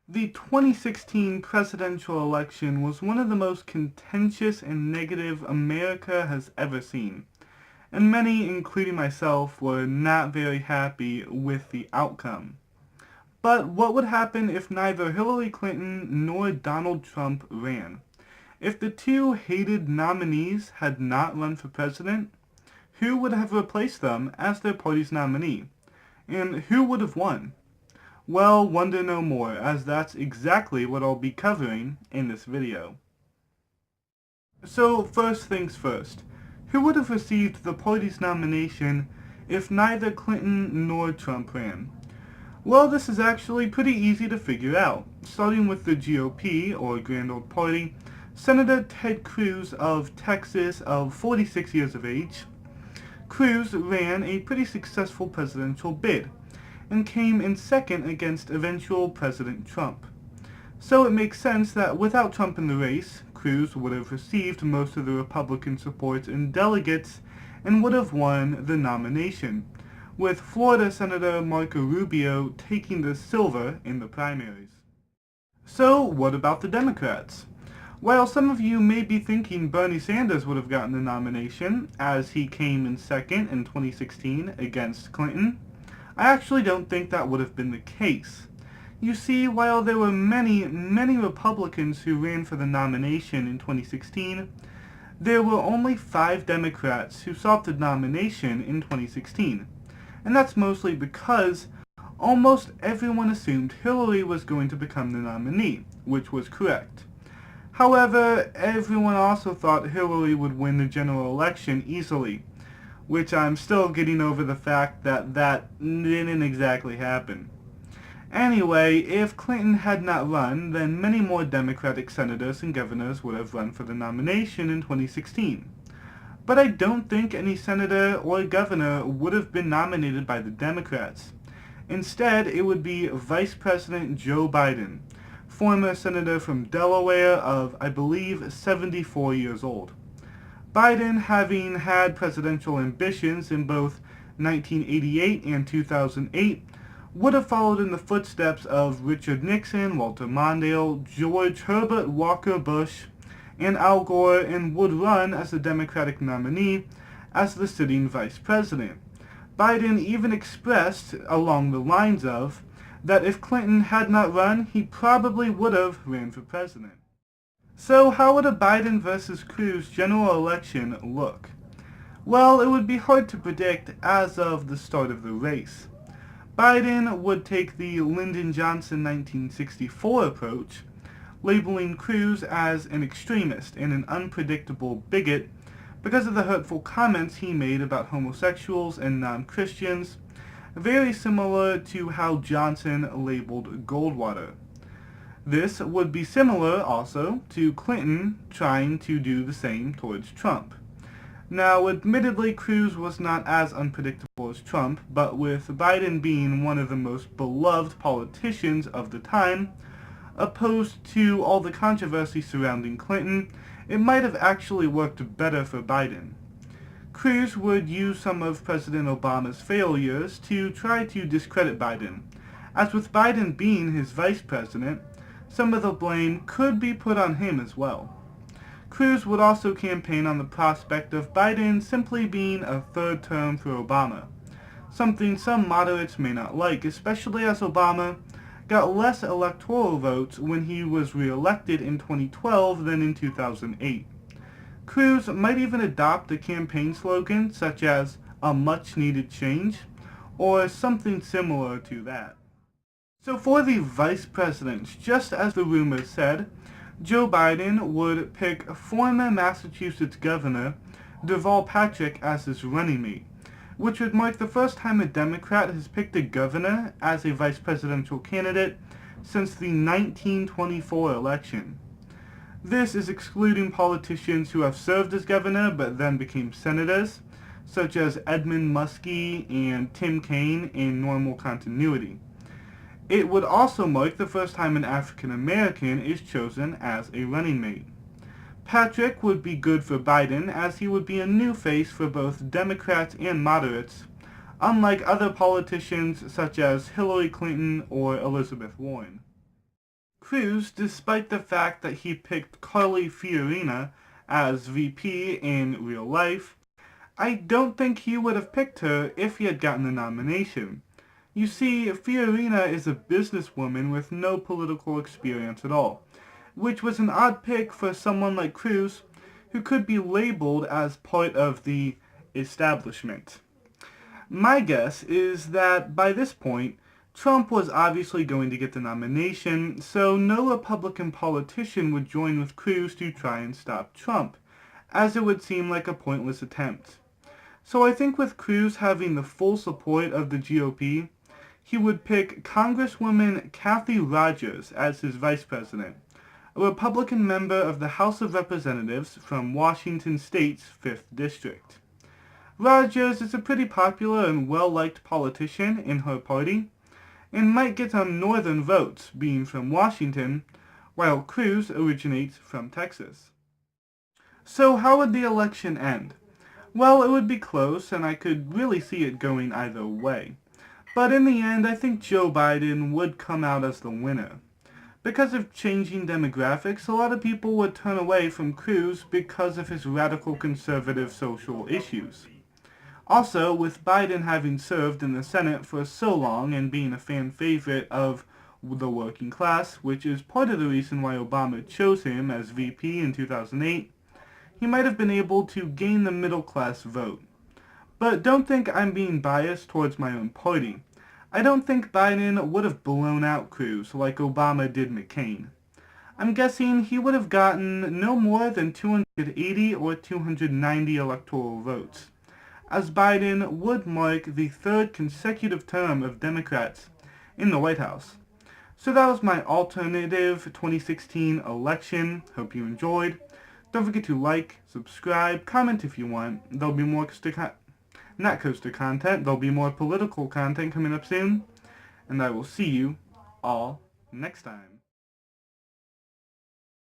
The 2016 presidential election was one of the most contentious and negative America has ever seen, and many, including myself, were not very happy with the outcome. But what would happen if neither Hillary Clinton nor Donald Trump ran? If the two hated nominees had not run for president, who would have replaced them as their party's nominee? And who would have won? Well, wonder no more, as that's exactly what I'll be covering in this video. So, first things first, who would have received the party's nomination if neither Clinton nor Trump ran? Well, this is actually pretty easy to figure out. Starting with the GOP, or Grand Old Party, Senator Ted Cruz of Texas, of 46 years of age. Cruz ran a pretty successful presidential bid, and came in second against eventual President Trump. So it makes sense that without Trump in the race, Cruz would have received most of the Republican support in delegates and would have won the nomination, with Florida Senator Marco Rubio taking the silver in the primaries. So what about the Democrats? While some of you may be thinking Bernie Sanders would have gotten the nomination, as he came in second in 2016 against Clinton, I actually don't think that would have been the case. You see, while there were many Republicans who ran for the nomination in 2016, there were only 5 Democrats who sought the nomination in 2016. And that's mostly because almost everyone assumed Hillary was going to become the nominee, which was correct. However, everyone also thought Hillary would win the general election easily, which I'm still getting over the fact that didn't exactly happen. Anyway, if Clinton had not run, then many more Democratic senators and governors would have run for the nomination in 2016. But I don't think any senator or governor would have been nominated by the Democrats. Instead, it would be Vice President Joe Biden, former senator from Delaware of, I believe, 74 years old. Biden, having had presidential ambitions in both 1988 and 2008, would have followed in the footsteps of Richard Nixon, Walter Mondale, George Herbert Walker Bush, and Al Gore, and would run as the Democratic nominee as the sitting vice president. Biden even expressed, along the lines of, that if Clinton had not run, he probably would have ran for president. So how would a Biden versus Cruz general election look? Well, it would be hard to predict as of the start of the race. Biden would take the Lyndon Johnson 1964 approach, labeling Cruz as an extremist and an unpredictable bigot because of the hurtful comments he made about homosexuals and non-Christians, very similar to how Johnson labeled Goldwater. This would be similar, also, to Clinton trying to do the same towards Trump. Now, admittedly, Cruz was not as unpredictable as Trump, but with Biden being one of the most beloved politicians of the time, opposed to all the controversy surrounding Clinton, it might have actually worked better for Biden. Cruz would use some of President Obama's failures to try to discredit Biden. As with Biden being his vice president, some of the blame could be put on him as well. Cruz would also campaign on the prospect of Biden simply being a third term for Obama, something some moderates may not like, especially as Obama got less electoral votes when he was re-elected in 2012 than in 2008. Cruz might even adopt a campaign slogan such as "a much-needed change," or something similar to that. So for the vice presidents, just as the rumors said, Joe Biden would pick former Massachusetts Governor Deval Patrick as his running mate, which would mark the first time a Democrat has picked a governor as a vice presidential candidate since the 1924 election. This is excluding politicians who have served as governor but then became senators, such as Edmund Muskie and Tim Kaine in normal continuity. It would also mark the first time an African American is chosen as a running mate. Patrick would be good for Biden, as he would be a new face for both Democrats and moderates, unlike other politicians such as Hillary Clinton or Elizabeth Warren. Cruz, despite the fact that he picked Carly Fiorina as VP in real life, I don't think he would have picked her if he had gotten the nomination. You see, Fiorina is a businesswoman with no political experience at all, which was an odd pick for someone like Cruz, who could be labeled as part of the establishment. My guess is that by this point, Trump was obviously going to get the nomination, so no Republican politician would join with Cruz to try and stop Trump, as it would seem like a pointless attempt. So I think with Cruz having the full support of the GOP, he would pick Congresswoman Kathy Rogers as his vice president, a Republican member of the House of Representatives from Washington State's 5th District. Rogers is a pretty popular and well-liked politician in her party, and might get some northern votes, being from Washington, while Cruz originates from Texas. So how would the election end? Well, it would be close, and I could really see it going either way. But in the end, I think Joe Biden would come out as the winner. Because of changing demographics, a lot of people would turn away from Cruz because of his radical conservative social issues. Also, with Biden having served in the Senate for so long and being a fan favorite of the working class, which is part of the reason why Obama chose him as VP in 2008, he might have been able to gain the middle class vote. But don't think I'm being biased towards my own party. I don't think Biden would have blown out Cruz like Obama did McCain. I'm guessing he would have gotten no more than 280 or 290 electoral votes, as Biden would mark the third consecutive term of Democrats in the White House. So that was my alternative 2016 election. Hope you enjoyed. Don't forget to like, subscribe, comment if you want. There'll be more not coaster content. There'll be more political content coming up soon. And I will see you all next time.